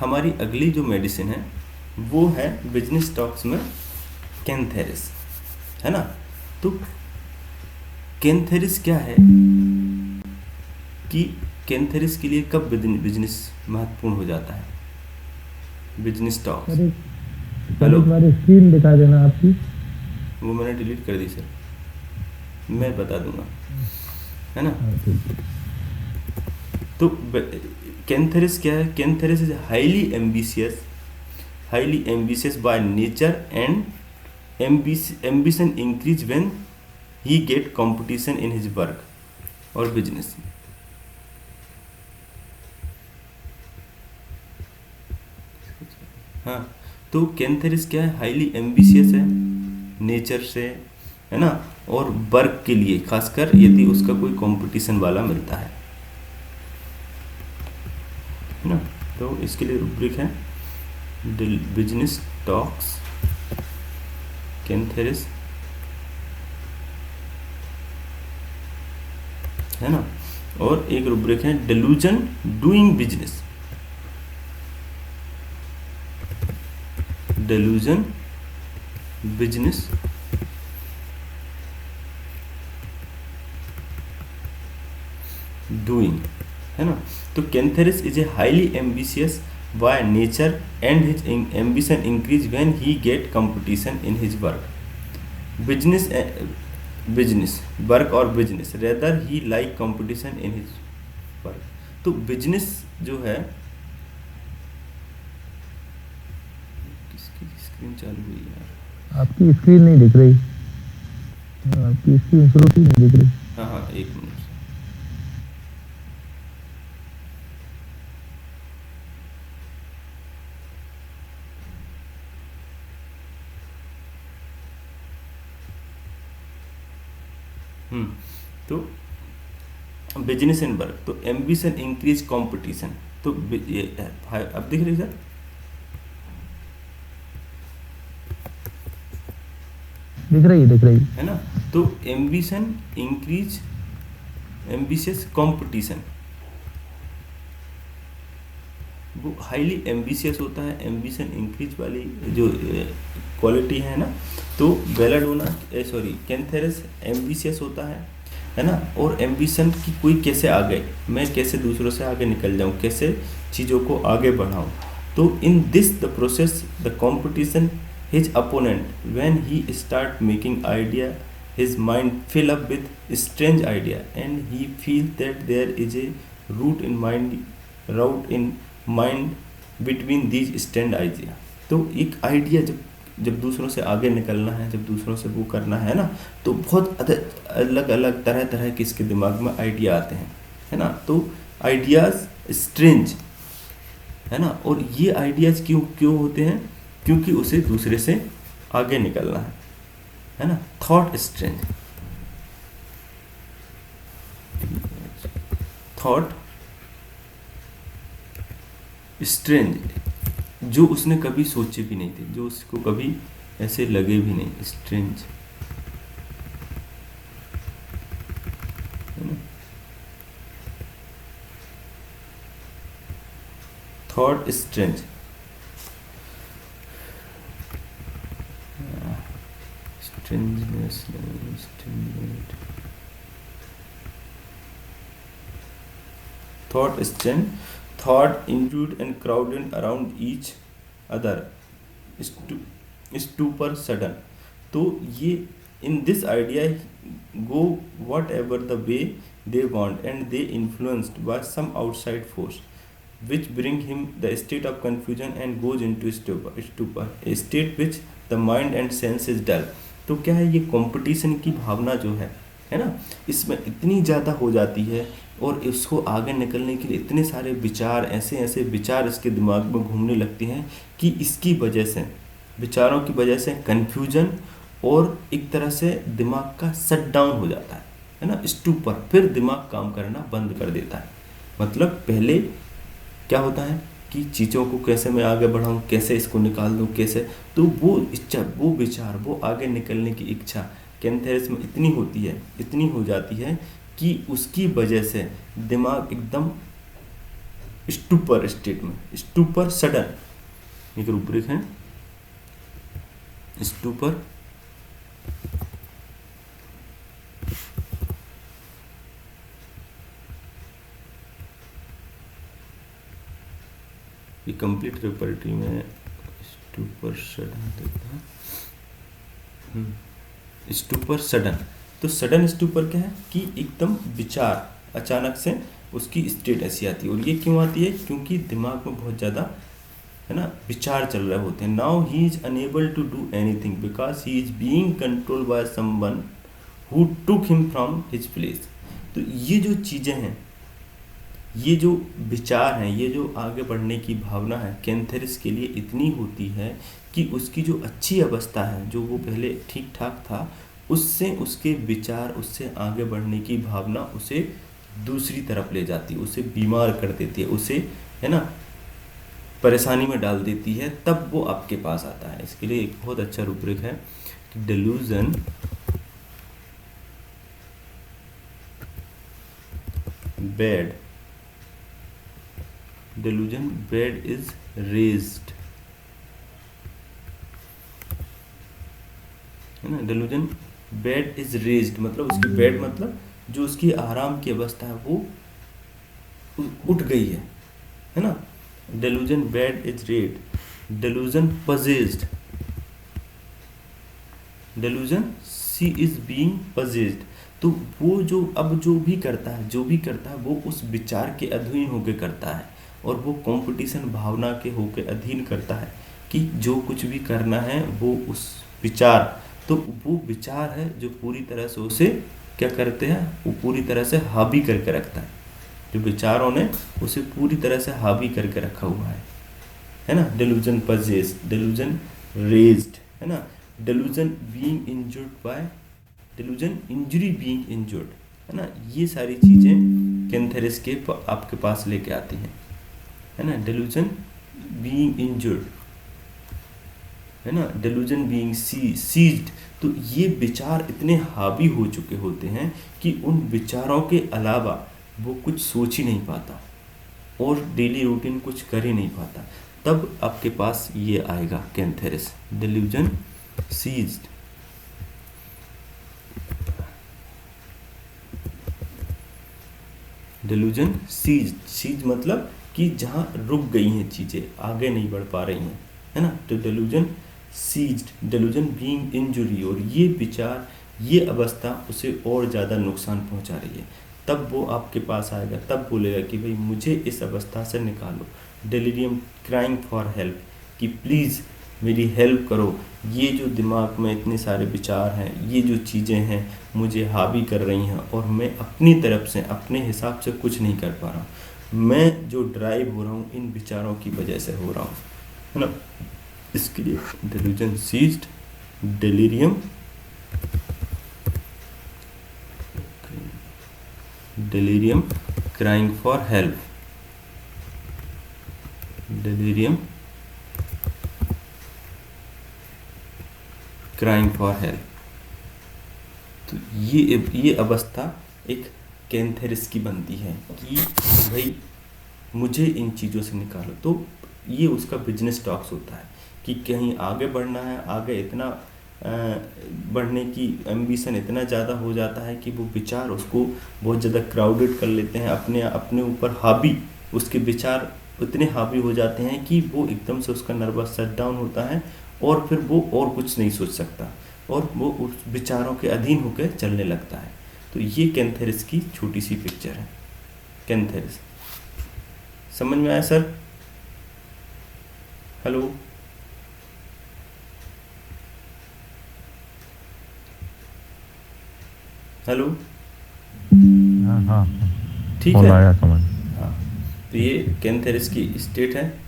हमारी अगली जो मेडिसिन है वो है बिजनेस टॉक्स में कैंथेरिस, है ना। तो कैंथेरिस क्या है कि कैंथेरिस के लिए कब बिजनेस महत्वपूर्ण हो जाता है? Business talks. सर हेलो, एक बार स्क्रीन दिखा देना आपकी। वो मैंने डिलीट कर दी सर, मैं बता दूंगा, है ना। हाँ ठीक है। तो कैंथेरिस क्या है? Cantharis is highly ambitious by nature and ambition increase when he get competition in his work और business। हाँ, तो कैंथेरिस क्या है? हाईली एम्बिशियस है नेचर से, है ना, और वर्क के लिए खासकर यदि उसका कोई कंपटीशन वाला मिलता है ना। तो इसके लिए रूब्रिक है बिजनेस टॉक्स कैंथेरिस, है ना। और एक रूब्रिक है delusion doing business, delusion business doing, है ना। तो Cantharis is a highly ambitious by nature and his ambition increase when he get competition in his work. Business business work और business rather he like competition in his work. तो business जो है, किसकी screen चालू हुई यार? आपकी screen नहीं दिख रही, आपकी स्क्रीन शुरू ही नहीं दिख रही। हाँ हाँ, एक मिनट। तो बिजनेस एंड वर्क, तो एम्बिशन इंक्रीज कंपटीशन, तो ये अब दिख रही सर? दिख रही है ना। तो एम्बिशन इंक्रीज एम्बिशियस कंपटीशन, वो हाईली एम्बिशियस होता है, एम्बिशन इंक्रीज वाली जो क्वालिटी है ना। तो बेलाडोना सॉरी कैंथेरिस एम्बिशियस होता है ना। और एम्बिशन की कोई कैसे आगे, मैं कैसे दूसरों से आगे निकल जाऊं, कैसे चीज़ों को आगे बढ़ाऊं। तो in this the process the competition his opponent when he start making idea his mind fill up with strange idea and he feels that there is a route in mind between these strange idea। तो एक idea जब दूसरों से आगे निकलना है, जब दूसरों से वो करना है ना, तो बहुत अलग अलग तरह तरह के इसके दिमाग में आइडिया आते हैं, है ना। तो आइडियाज स्ट्रेंज, है ना। और ये आइडियाज क्यों क्यों होते हैं? क्योंकि उसे दूसरे से आगे निकलना है ना। थॉट स्ट्रेंज, थॉट स्ट्रेंज, जो उसने कभी सोचे भी नहीं थे, जो उसको कभी ऐसे लगे भी नहीं, स्ट्रेंज, है ना। Thought strange, thought strange, thought intruded and crowded around each other, stupor sudden। तो ये in this idea go whatever the way they want and they influenced by some outside force which bring him the state of confusion and goes into stupor, a state which the mind and sense is dull। तो क्या है, ये competition की भावना जो है ना, इसमें इतनी ज़्यादा हो जाती है और इसको आगे निकलने के लिए इतने सारे विचार, ऐसे ऐसे विचार इसके दिमाग में घूमने लगते हैं कि इसकी वजह से, विचारों की वजह से कन्फ्यूजन और एक तरह से दिमाग का शट डाउन हो जाता है ना, स्टूपर, फिर दिमाग काम करना बंद कर देता है। मतलब पहले क्या होता है कि चीज़ों को कैसे मैं आगे बढ़ाऊँ, कैसे इसको निकाल दूँ, कैसे, तो वो इच्छा, वो विचार, वो आगे निकलने की इच्छा कैंथेरिस में इतनी होती है, इतनी हो जाती है कि उसकी वजह से दिमाग एकदम स्टूपर स्टेट में, स्टूपर सडन एक रूपरेख है। स्टूपर ये कंप्लीट रेपर्टी में स्टूपर सडन देखते हैं। स्टूपर सडन, तो सडन स्टूपर क्या है कि एकदम विचार अचानक से उसकी स्टेट ऐसी आती है। और ये क्यों आती है? क्योंकि दिमाग में बहुत ज़्यादा है ना विचार चल रहे होते हैं। Now he is unable to do anything because he is being controlled by someone who took him from his place. तो ये जो चीज़ें हैं, ये जो विचार हैं, ये जो आगे बढ़ने की भावना है कैंथेरिस के लिए इतनी होती है कि उसकी जो अच्छी अवस्था है, जो वो पहले ठीक ठाक था, उससे उसके विचार, उससे आगे बढ़ने की भावना उसे दूसरी तरफ ले जाती है, उसे बीमार कर देती है, उसे है ना परेशानी में डाल देती है। तब वो आपके पास आता है। इसके लिए एक बहुत अच्छा रूपरेख है कि delusion bed, delusion bed is raised, है ना। delusion bed is raised मतलब उसकी बेड मतलब जो उसकी आराम की अवस्था है वो उठ गई है ना। delusion bed is raised, delusion possessed, delusion she is being possessed। तो वो जो अब जो भी करता है, जो भी करता है वो उस विचार के अधीन होकर करता है, और वो कंपटीशन भावना के होकर अधीन करता है कि जो कुछ भी करना है वो उस विचार, तो वो विचार है जो पूरी तरह से उसे क्या करते हैं, वो पूरी तरह से हावी करके रखता है। जो विचारों ने उसे पूरी तरह से हावी करके रखा हुआ है ना। डेल्यूजन पजेस्ड, डेल्यूजन रेज्ड, है ना। Delusion being injured by, delusion injury being injured, है ना। ये सारी चीज़ें कैंथेरिस के आपके पास लेके आती हैं, है ना। डेल्यूजन बीइंग इंजर्ड, है ना। डेल्यूजन बीइंग सीज्ड, तो ये विचार इतने हावी हो चुके होते हैं कि उन विचारों के अलावा वो कुछ सोच ही नहीं पाता और डेली रूटीन कुछ कर ही नहीं पाता। तब आपके पास ये आएगा Cantharis, delusion seized. Delusion seize मतलब कि जहाँ रुक गई हैं चीज़ें, आगे नहीं बढ़ पा रही हैं, है ना। तो delusion seized, delusion being injury, और ये विचार, ये अवस्था उसे और ज़्यादा नुकसान पहुंचा रही है। तब वो आपके पास आएगा, तब बोलेगा कि भाई मुझे इस अवस्था से निकालो। डेलीरियम क्राइंग फॉर हेल्प, कि प्लीज़ मेरी हेल्प करो, ये जो दिमाग में इतने सारे विचार हैं, ये जो चीज़ें हैं मुझे हावी कर रही हैं और मैं अपनी तरफ से अपने हिसाब से कुछ नहीं कर पा रहा हूँ। मैं जो ड्राइव हो रहा हूँ इन विचारों की वजह से हो रहा हूँ, है ना। इसके लिए delusion seized, delirium, delirium crying for help, delirium crying for help. तो ये अवस्था एक कैंथेरिस की बनती है कि भाई मुझे इन चीज़ों से निकालो। तो ये उसका बिजनेस टॉक्स होता है कि कहीं आगे बढ़ना है, आगे इतना बढ़ने की एम्बिशन इतना ज़्यादा हो जाता है कि वो विचार उसको बहुत ज़्यादा क्राउडेड कर लेते हैं, अपने ऊपर हावी, उसके विचार इतने हावी हो जाते हैं कि वो एकदम से उसका नर्वस शट डाउन होता है और फिर वो और कुछ नहीं सोच सकता और वो उस विचारों के अधीन होकर चलने लगता है। तो ये कैंथेरिस की छोटी सी पिक्चर है। कैंथेरिस समझ में आया सर? हेलो, हेलो, हाँ हाँ ठीक बोला है। आया समझ। हाँ, तो ये कैंथेरिस की स्टेट है।